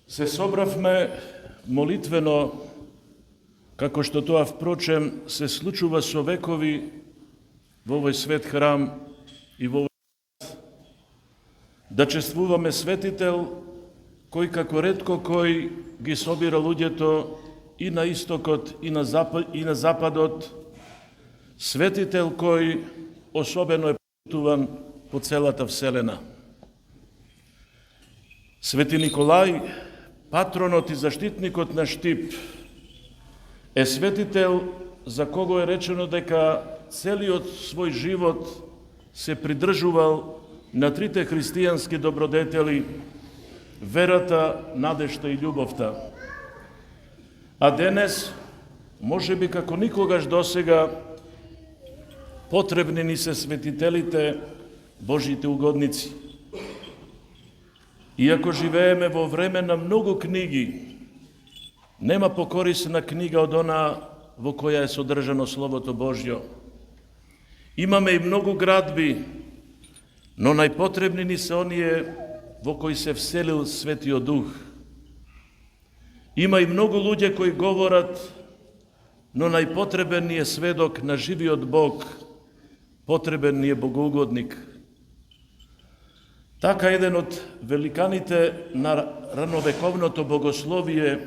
Се собравме молитвено, како што тоа впрочем се случува со векови во овој свет храм и во овој свет, да чествуваме светител кој како ретко кој ги собира луѓето и на истокот и на западот, светител кој особено е почитуван по целата вселена. Свети Николај, патронот и заштитникот на Штип, е светител за кого е речено дека целиот свој живот се придржувал на трите христијански добродетели: верата, надежта и љубовта. А денес, можеби како никогаш досега, потребни ни се светителите, Божите угодници. Иако живееме во време на многу книги, нема покорисна книга од она во која е содржано Словото Божјо. Имаме и многу градби, но најпотребни ни се оние во кои се вселил Светиот Дух. Има и многу луѓе кои говорат, но најпотребен ни е сведок на живиот Бог, потребен ни е богоугодник. Така еден од великаните на рановековното богословие,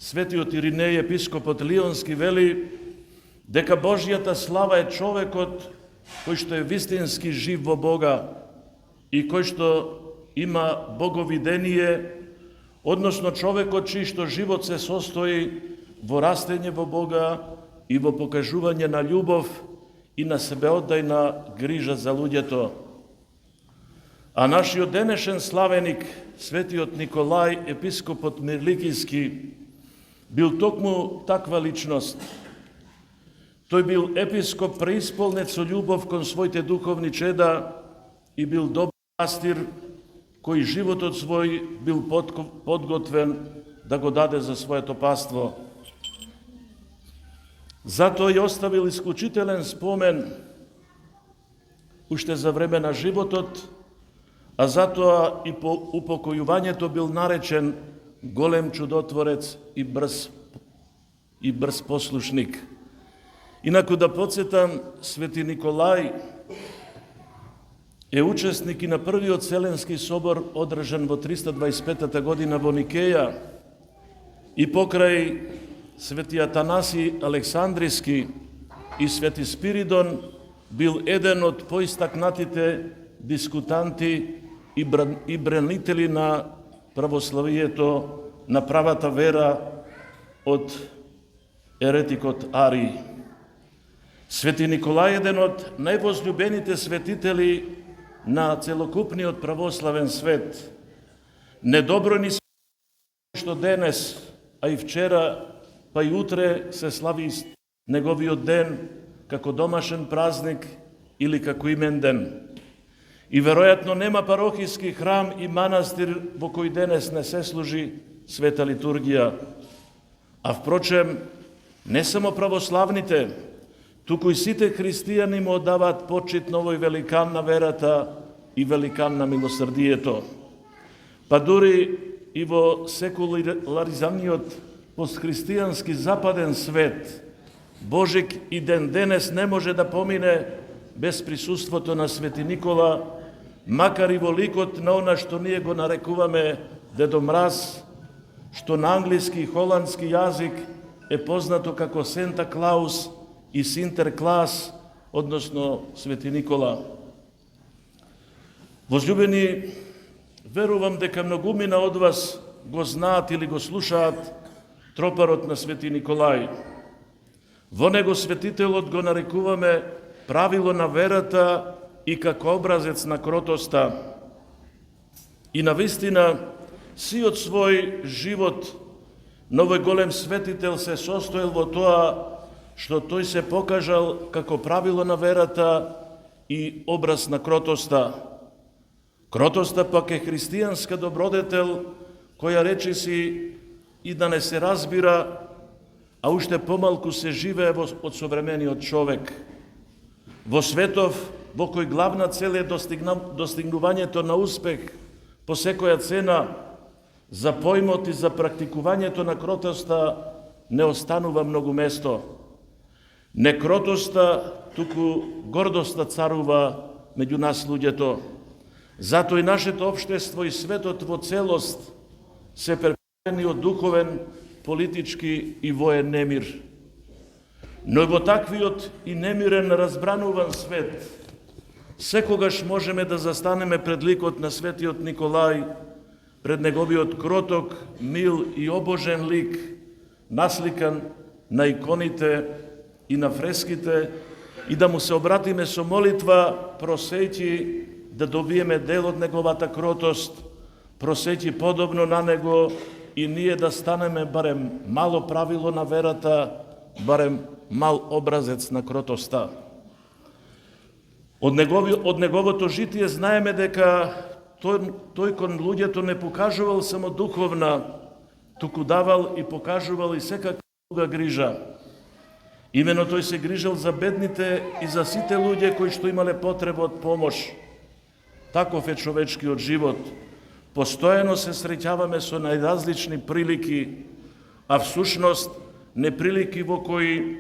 светиот Иринеј, епископот Лионски, вели дека Божјата слава е човекот кој што е вистински жив во Бога и кој што има боговидение, односно човекот чиј што живот се состои во растење во Бога и во покажување на љубов и на себеотдајна грижа за луѓето. А нашиот денешен славеник, светиот Николај, епископот Мирликиски, бил токму таква личност. Тој бил епископ преисполнет со љубов кон своите духовни чеда и бил добар пастир, кој животот свој бил подготвен да го даде за своето паство. Затоа и оставил исклучителен спомен уште за време на животот, а затоа и по упокојувањето бил наречен голем чудотворец и брз послушник. Инаку да подсетам, свети Николај е учесник и на првиот Вселенски собор одржан во 325 година во Никеја и покрај свети Атанаси Александриски и свети Спиридон бил еден од поистакнатите дискутанти и бранители на православието, на правата вера од еретикот Арий. Свети Николај е еден од највозљубените светители на целокупниот православен свет. Недобро ни што денес, а и вчера, па и утре се слави неговиот ден како домашен празник или како имен ден. И веројатно нема парохиски храм и манастир во кој денес не се служи света литургија. А впрочем, не само православните, туку и сите христијани му оддаваат почит на овој великан на верата и великан на милосрдието. Па дури и во секуларизамниот постхристијански западен свет, Божик и ден денес не може да помине без присуството на свети Никола, макар и во ликот на она што ние го нарекуваме Дедо Мраз, што на англиски и холандски јазик е познато како Сента Клаус и Синтерклас, односно свети Никола. Возљубени, верувам дека многумина од вас го знаат или го слушаат тропарот на свети Николај. Во него светителот го нарекуваме правило на верата и како образец на кротоста. И навистина, сиот свој живот на овој голем светител се состоел во тоа што тој се покажал како правило на верата и образ на кротоста. Кротоста пак е христијанска добродетел која речиси и да не се разбира, а уште помалку се живее од современиот човек. Во светов во кој главна цел е достигнувањето на успех по секоја цена, за поимот и за практикувањето на кротоста не останува многу место. Не кротоста, туку гордоста царува меѓу нас луѓето. Затоа и нашето општество и светот во целост се препрени од духовен, политички и воен немир. Но во таквиот и немирен разбрануван свет, секогаш можеме да застанеме пред ликот на светиот Николај, пред неговиот кроток, мил и обожен лик, насликан на иконите и на фреските, и да му се обратиме со молитва, просејќи да добиеме дел од неговата кротост, просејќи подобно на него и ние да станеме барем мало правило на верата, барем мал образец на кротоста. Од неговото житие знаеме дека тој кон луѓето не покажувал само духовна, туку давал и покажувал и секаква друга грижа. Имено тој се грижал за бедните и за сите луѓе кои што имале потреба од помош. Таков е човечкиот живот. Постојано се среќаваме со најразлични прилики, а всушност неприлики во кои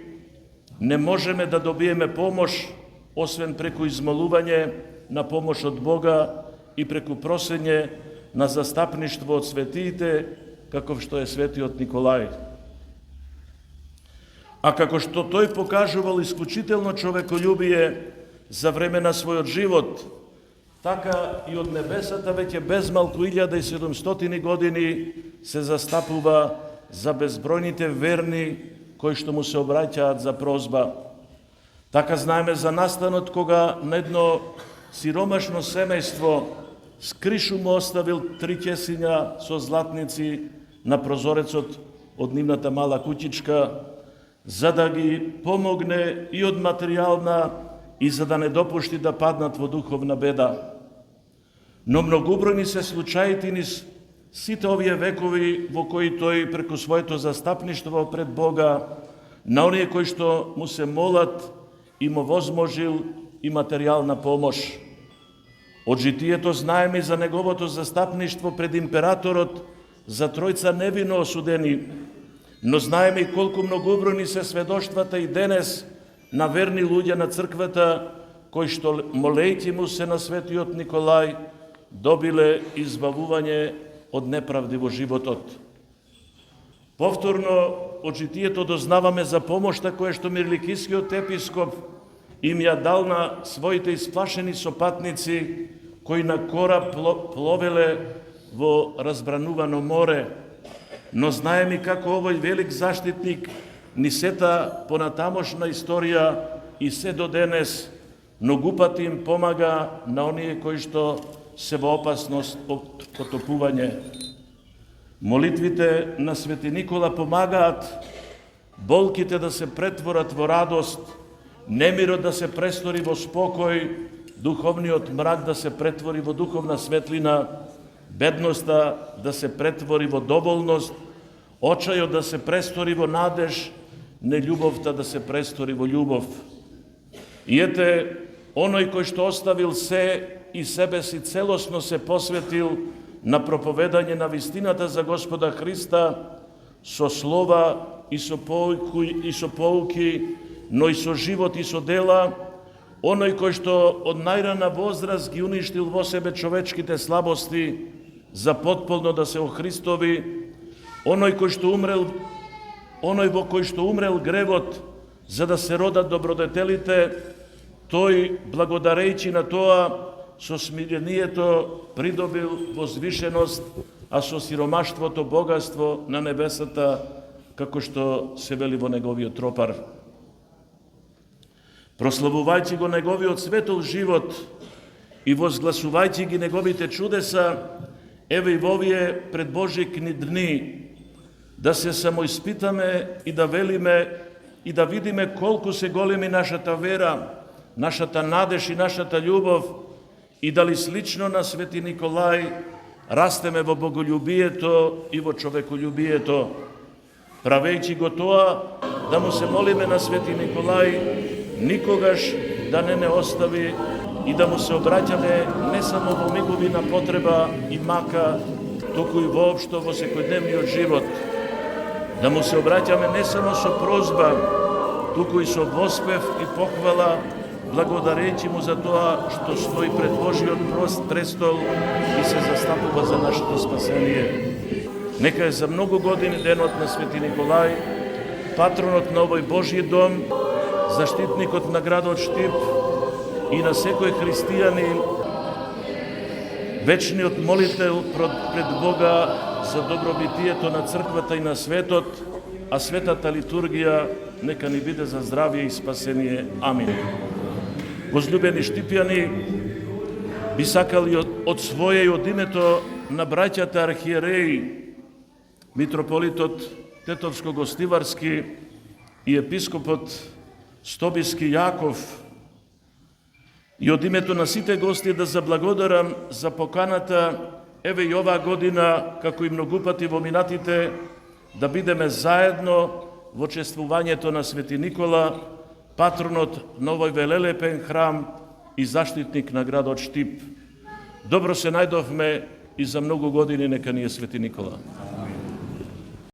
не можеме да добиеме помош, освен преку измолување на помош од Бога и преку просење на застапништво од светиите, каков што е светиот Николај. А како што тој покажувал исклучително човеколюбие за време на својот живот, така и од небесата веќе безмалку 1700 години се застапува за безбројните верни кои што му се обраќаат за прозба. Така знаеме за настанот кога на едно сиромашно семејство скришу му оставил 3 ќесиња со златници на прозорецот од нивната мала куќичка, за да ги помогне и од материјална и за да не допушти да паднат во духовна беда. Но многобројни се случаите низ сите овие векови во кои тој преку своето застапништво пред Бога на оние кои што му се молат и му возможил и материјална помош. Од житието знаеме за неговото застапништво пред императорот за тројца невино осудени, но знаеме и колку многобројни се сведоштвата и денес на верни луѓе на црквата кои што молејќи му се на светиот Николај добиле избавување од неправди во животот. Повторно од житието дознаваме за помошта која што мирликискиот епископ им ја дал на своите исплашени сопатници кои на кораб пловеле во разбранувано море. Но знаеме како овој велик заштитник ни сета понатамошна историја и се до денес многу пати им помага на оние кои што се во опасност од потопување. Молитвите на Свети Никола помагаат болките да се претворат во радост, немирот да се престори во спокој, духовниот мрак да се претвори во духовна светлина, бедноста да се претвори во доволност, очајот да се престори во надеж, нељубовта да се престори во љубов. И ете, оној кој што оставил се и себе си целосно се посветил на проповедање на вистината за Господа Христа со слова и со поуки, но и со живот и со дела, оној кој што од најрана возраст ги уништил во себе човечките слабости за потполно да се охристови, оној во кој што умрел гревот за да се родат добродетелите, тој благодарејќи на тоа со смирението придобил возвишеност, а со сиромаштвото богатство на небесата, како што се вели во неговиот тропар. Прославувајќи го неговиот светол живот и возгласувајќи ги неговите чудеса, еве и во овие предбожикни дни, да се самоиспитаме и да велиме и да видиме колку се големи нашата вера, нашата надеж и нашата љубов, и дали слично на Свети Николај растеме во боголюбието и во човеколюбието, правејќи го тоа да му се молиме на Свети Николај никогаш да не остави и да му се обраќаме не само во мигови на потреба и мака, туку и воопшто во секојдневниот живот, да му се обраќаме не само со прозба, туку и со воспев и похвала, благодарејќи му за тоа што стои пред Божиот престол и се застапува за нашето спасение. Нека е за многу години денот на Свети Николај, патронот на овој Божји дом, заштитникот на градот Штип и на секој христијанин, вечниот молител пред Бога за добробитието на црквата и на светот, а светата литургија нека ни биде за здравје и спасение. Амин. Возлюбени штипјани, би сакали од своје и од името на браќата архиереи, митрополитот Тетовско-Гостиварски и епископот Стобиски Јаков, и од името на сите гости да заблагодарам за поканата, еве и оваа година, како и многу пати во минатите, да бидеме заедно во чествувањето на Свети Никола, патронот на овој велелепен храм и заштитник на градот Штип. Добро се најдовме и за многу години нека ни е Свети Никола.